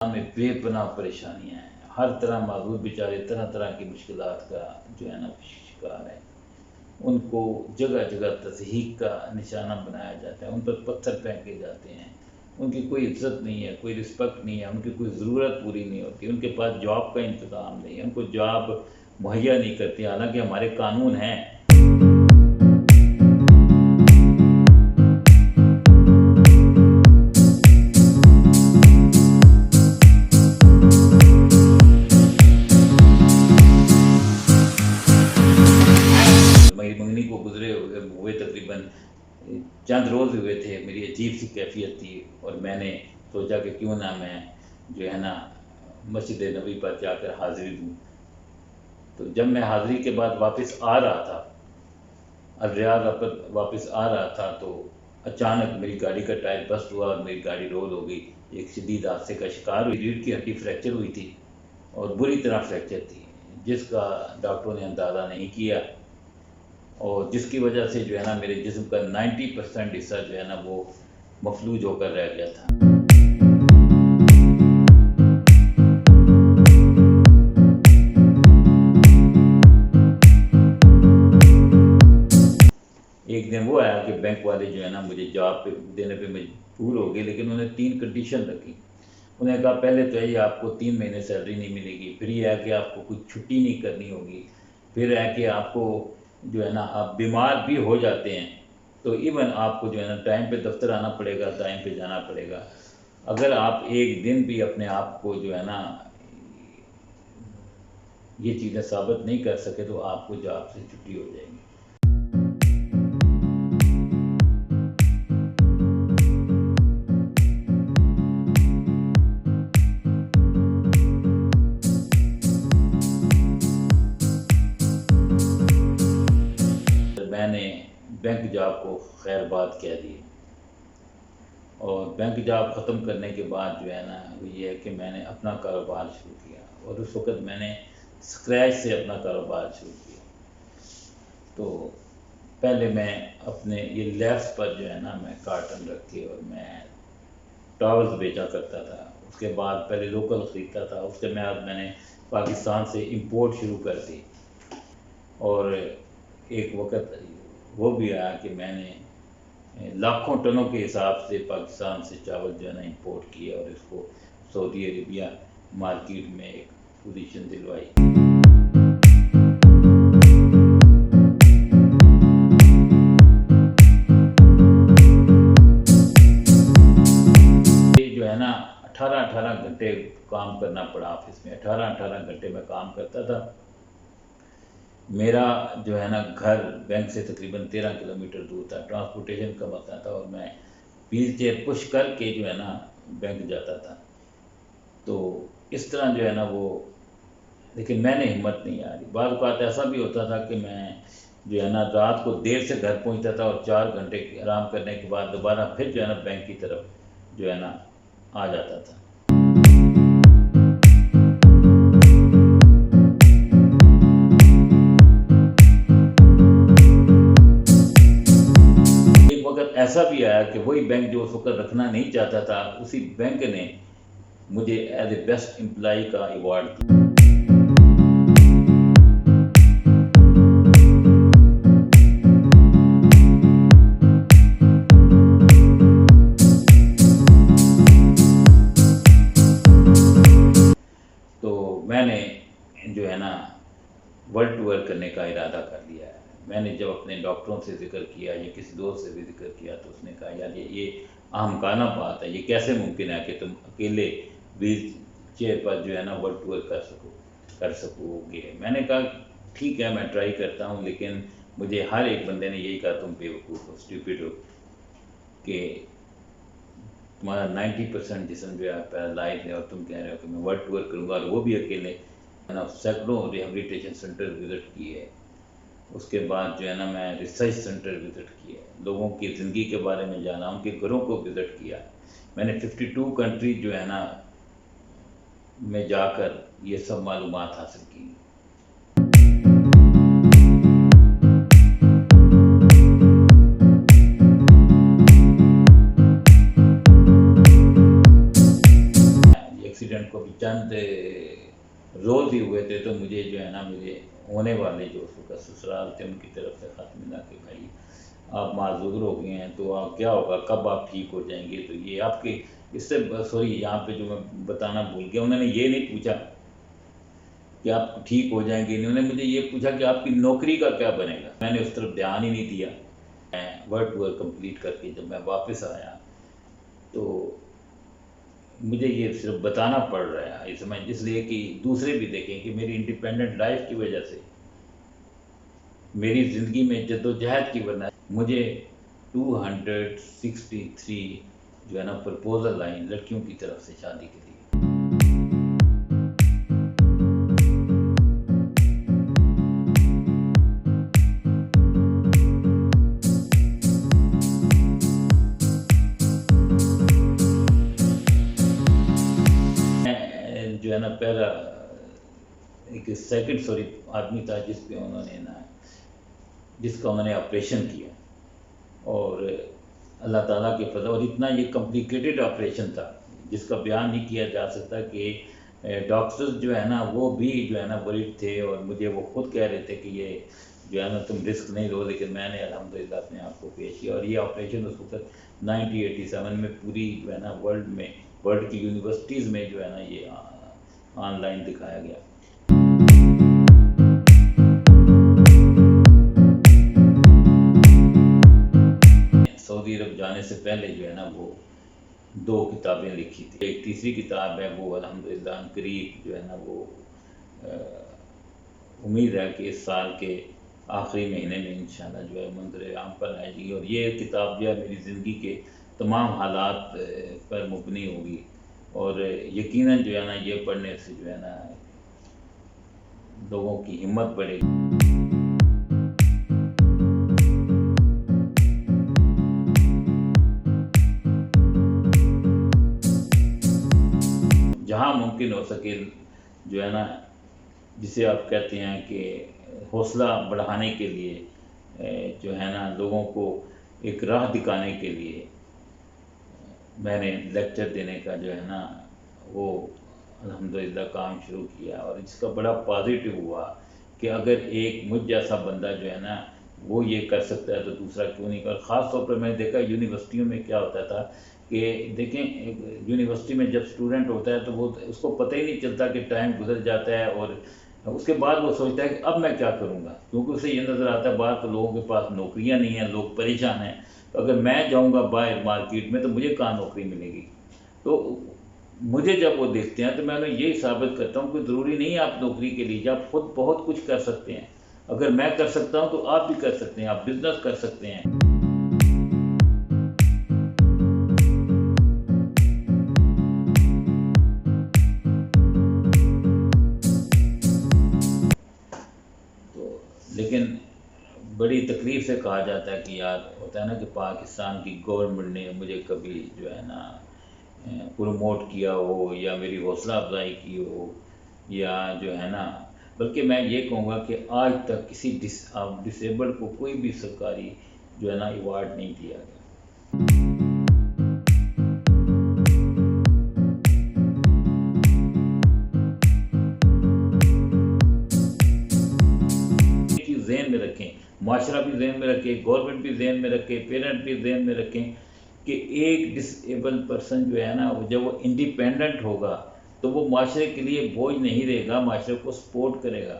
में बेपनाह परेशानियाँ हैं। हर तरह माजूर बेचारे तरह तरह की मुश्किलात का जो है ना शिकार है। उनको जगह जगह तज़हीक का निशाना बनाया जाता है, उन पर पत्थर फेंके जाते हैं। उनकी कोई इज्जत नहीं है, कोई रिस्पेक्ट नहीं है, उनकी कोई ज़रूरत पूरी नहीं होती, उनके पास जॉब का इंतज़ाम नहीं है, उनको जॉब मुहैया नहीं करती, हालांकि हमारे कानून हैं। मेरी मंगनी को गुजरे हुए तकरीबन चंद रोज़ हुए थे। मेरी अजीब सी कैफियत थी और मैंने सोचा कि क्यों ना मैं जो है ना मस्जिद नबी पर जाकर हाज़िरी दूँ। तो जब मैं हाज़िरी के बाद वापस आ रहा था, अल रियाद वापस आ रहा था, तो अचानक मेरी गाड़ी का टायर बस्ट हुआ और मेरी गाड़ी रोल हो गई। एक शदीद हादसे का शिकार हुई। रीढ़ की हड्डी फ्रैक्चर हुई थी और बुरी तरह फ्रैक्चर थी, जिसका डॉक्टरों ने अंदाज़ा नहीं किया और जिसकी वजह से जो है ना मेरे जिस्म का 90% हिस्सा जो है ना वो मफलूज होकर रह गया था। एक दिन वो आया कि बैंक वाले जो है ना मुझे जॉब पे देने पे मजबूर हो गए, लेकिन उन्होंने 3 कंडीशन रखी। उन्होंने कहा पहले तो ये आपको 3 महीने सैलरी नहीं मिलेगी, फिर ये है कि आपको कुछ छुट्टी नहीं करनी होगी, फिर है कि आपको जो है ना आप बीमार भी हो जाते हैं तो इवन आपको जो है ना टाइम पे दफ्तर आना पड़ेगा, टाइम पे जाना पड़ेगा। अगर आप एक दिन भी अपने आप को जो है ना ये चीज़ें साबित नहीं कर सके तो आपको जॉब से छुट्टी हो जाएगी। मैंने बैंक जॉब को खैर बात कह दी और बैंक जॉब ख़त्म करने के बाद जो है ना वो ये है कि मैंने अपना कारोबार शुरू किया और उस वक़्त मैंने स्क्रैच से अपना कारोबार शुरू किया। तो पहले मैं अपने ये लेफ्ट पर जो है ना मैं कार्टन रख के और मैं टॉवल्स बेचा करता था। उसके बाद पहले लोकल ख़रीदता था, उसके बाद मैंने पाकिस्तान से इंपोर्ट शुरू कर दी और एक वक्त वो भी आया कि मैंने लाखों टनों के हिसाब से पाकिस्तान से चावल जो है ना इंपोर्ट किया और इसको सऊदी अरेबिया मार्केट में एक पोजीशन दिलवाई। ये जो है ना 18-18 घंटे काम करना पड़ा ऑफिस में। 18-18 घंटे में काम करता था। मेरा जो है ना घर बैंक से तकरीबन 13 किलोमीटर दूर था, ट्रांसपोर्टेशन का मसला था और मैं व्हील चेयर पुश करके जो है ना बैंक जाता था। तो इस तरह जो है ना वो, लेकिन मैंने हिम्मत नहीं हारी। बाज़ औक़ात ऐसा भी होता था कि मैं जो है ना रात को देर से घर पहुंचता था और 4 घंटे आराम करने के बाद दोबारा फिर जो है ना बैंक की तरफ जो है ना आ जाता था। ऐसा भी आया कि वही बैंक जो उस वक्त रखना नहीं चाहता था, उसी बैंक ने मुझे एज ए बेस्ट एम्प्लॉय का अवार्ड दिया। तो मैंने जो है ना वर्ल्ड टूर करने का इरादा कर लिया है। मैंने जब अपने डॉक्टरों से जिक्र किया या किसी दोस्त से भी जिक्र किया तो उसने कहा यार ये अहमकाना बात है, ये कैसे मुमकिन है कि तुम अकेले व्हील चेयर पर जो है ना वर्ल्ड टूर कर सकोगे। मैंने कहा ठीक है मैं ट्राई करता हूँ, लेकिन मुझे हर एक बंदे ने यही कहा तुम बेवकूफ़ हो, स्टूपिड हो, कि तुम्हारा 90% जिस्म जो है पैरालाइज है और तुम कह रहे हो कि मैं वर्ल्ड टूर करूँगा, और वो भी अकेले। मैंने सैकड़ों रिहेबिलिटेशन सेंटर विज़िट किए। उसके बाद जो है ना मैं रिसर्च सेंटर विज़िट किए, लोगों की ज़िंदगी के बारे में जाना, उनके घरों को विज़िट किया। मैंने 52 कंट्री जो है ना में जाकर ये सब मालूमात हासिल की। इंडिपेंडेंट को भी चंद रोज़ ही हुए थे, तो मुझे जो है ना मेरे होने वाले जो उसका ससुराल थे उनकी तरफ से ख़त मिला कि भाई आप माजूर हो गए हैं, तो आप क्या होगा, कब आप ठीक हो जाएंगे। तो ये आपके इससे सॉरी, यहाँ पे जो मैं बताना भूल गया, उन्होंने ये नहीं पूछा कि आप ठीक हो जाएंगे, इन्होंने मुझे ये पूछा कि आपकी नौकरी का क्या बनेगा। मैंने उस तरफ ध्यान ही नहीं दिया। मैं वर्ड टू वर्ड कंप्लीट करके जब मैं वापस आया तो मुझे ये सिर्फ बताना पड़ रहा है इस समय, इसलिए कि दूसरे भी देखें कि मेरी इंडिपेंडेंट लाइफ की वजह से, मेरी ज़िंदगी में जद्दोजहद की वजह मुझे 263 जो है ना प्रपोजल आई लड़कियों की तरफ से शादी के लिए। जो है ना पहला एक सेकंड सॉरी आदमी था जिसका उन्होंने ऑपरेशन किया, और अल्लाह ताला के फजल, और इतना ये कॉम्प्लिकेटेड ऑपरेशन था जिसका बयान नहीं किया जा सकता कि डॉक्टर्स जो है ना वो भी जो है ना वरीड थे, और मुझे वो खुद कह रहे थे कि ये जो है ना तुम रिस्क नहीं लो, लेकिन मैंने अल्हम्दुलिल्लाह अपने आप को पेश किया। और ये ऑपरेशन उस वक्त 1987 में पूरी जो है ना वर्ल्ड की यूनिवर्सिटीज़ में जो है ना ये ऑनलाइन दिखाया गया। सऊदी अरब जाने से पहले जो है ना वो 2 किताबें लिखी थी। एक तीसरी किताब है वो अल्हम्दुलिल्लाह करीब जो है ना वो उम्मीद है कि इस साल के आखिरी महीने में इंशाल्लाह जो है मंज़र आम पर आएगी। और ये किताब जो है मेरी ज़िंदगी के तमाम हालात पर मुबनी होगी, और यकीनन जो है ना ये पढ़ने से जो है ना लोगों की हिम्मत बढ़ेगी। जहाँ मुमकिन हो सके जो है ना, जिसे आप कहते हैं कि हौसला बढ़ाने के लिए जो है ना लोगों को एक राह दिखाने के लिए मैंने लेक्चर देने का जो है ना वो अल्हम्दुलिल्लाह काम शुरू किया, और इसका बड़ा पॉजिटिव हुआ कि अगर एक मुझ जैसा बंदा जो है ना वो ये कर सकता है तो दूसरा क्यों नहीं कर। ख़ास तौर पर मैंने देखा यूनिवर्सिटियों में क्या होता था कि देखें यूनिवर्सिटी में जब स्टूडेंट होता है तो वो उसको पता ही नहीं चलता कि टाइम गुजर जाता है, और उसके बाद वो सोचता है कि अब मैं क्या करूँगा, क्योंकि उसे ये नज़र आता है बाहर तो लोगों के पास नौकरियाँ नहीं हैं, लोग परेशान हैं, तो अगर मैं जाऊँगा बाहर मार्केट में तो मुझे कहाँ नौकरी मिलेगी। तो मुझे जब वो देखते हैं तो मैं उन्हें यही साबित करता हूँ कि ज़रूरी नहीं है आप नौकरी के लिए, आप खुद बहुत कुछ कर सकते हैं। अगर मैं कर सकता हूँ तो आप भी कर सकते हैं, आप बिजनेस कर सकते हैं। तो लेकिन बड़ी तकलीफ से कहा जाता है कि यार होता है ना कि पाकिस्तान की गवर्नमेंट ने मुझे कभी जो है ना प्रमोट किया हो या मेरी हौसला अफजाई की हो, या जो है ना, बल्कि मैं ये कहूँगा कि आज तक किसी डिसेबल्ड को कोई भी सरकारी जो है ना अवार्ड नहीं दिया गया। ज़हन में रखें, माशरा भी ज़हन में रखें, गवर्नमेंट भी ज़हन में रखें, पेरेंट भी ज़हन में रखें कि एक डिसेबल पर्सन जो है ना जब वो इंडिपेंडेंट होगा तो वो माशरे के लिए बोझ नहीं रहेगा, माशरे को सपोर्ट करेगा।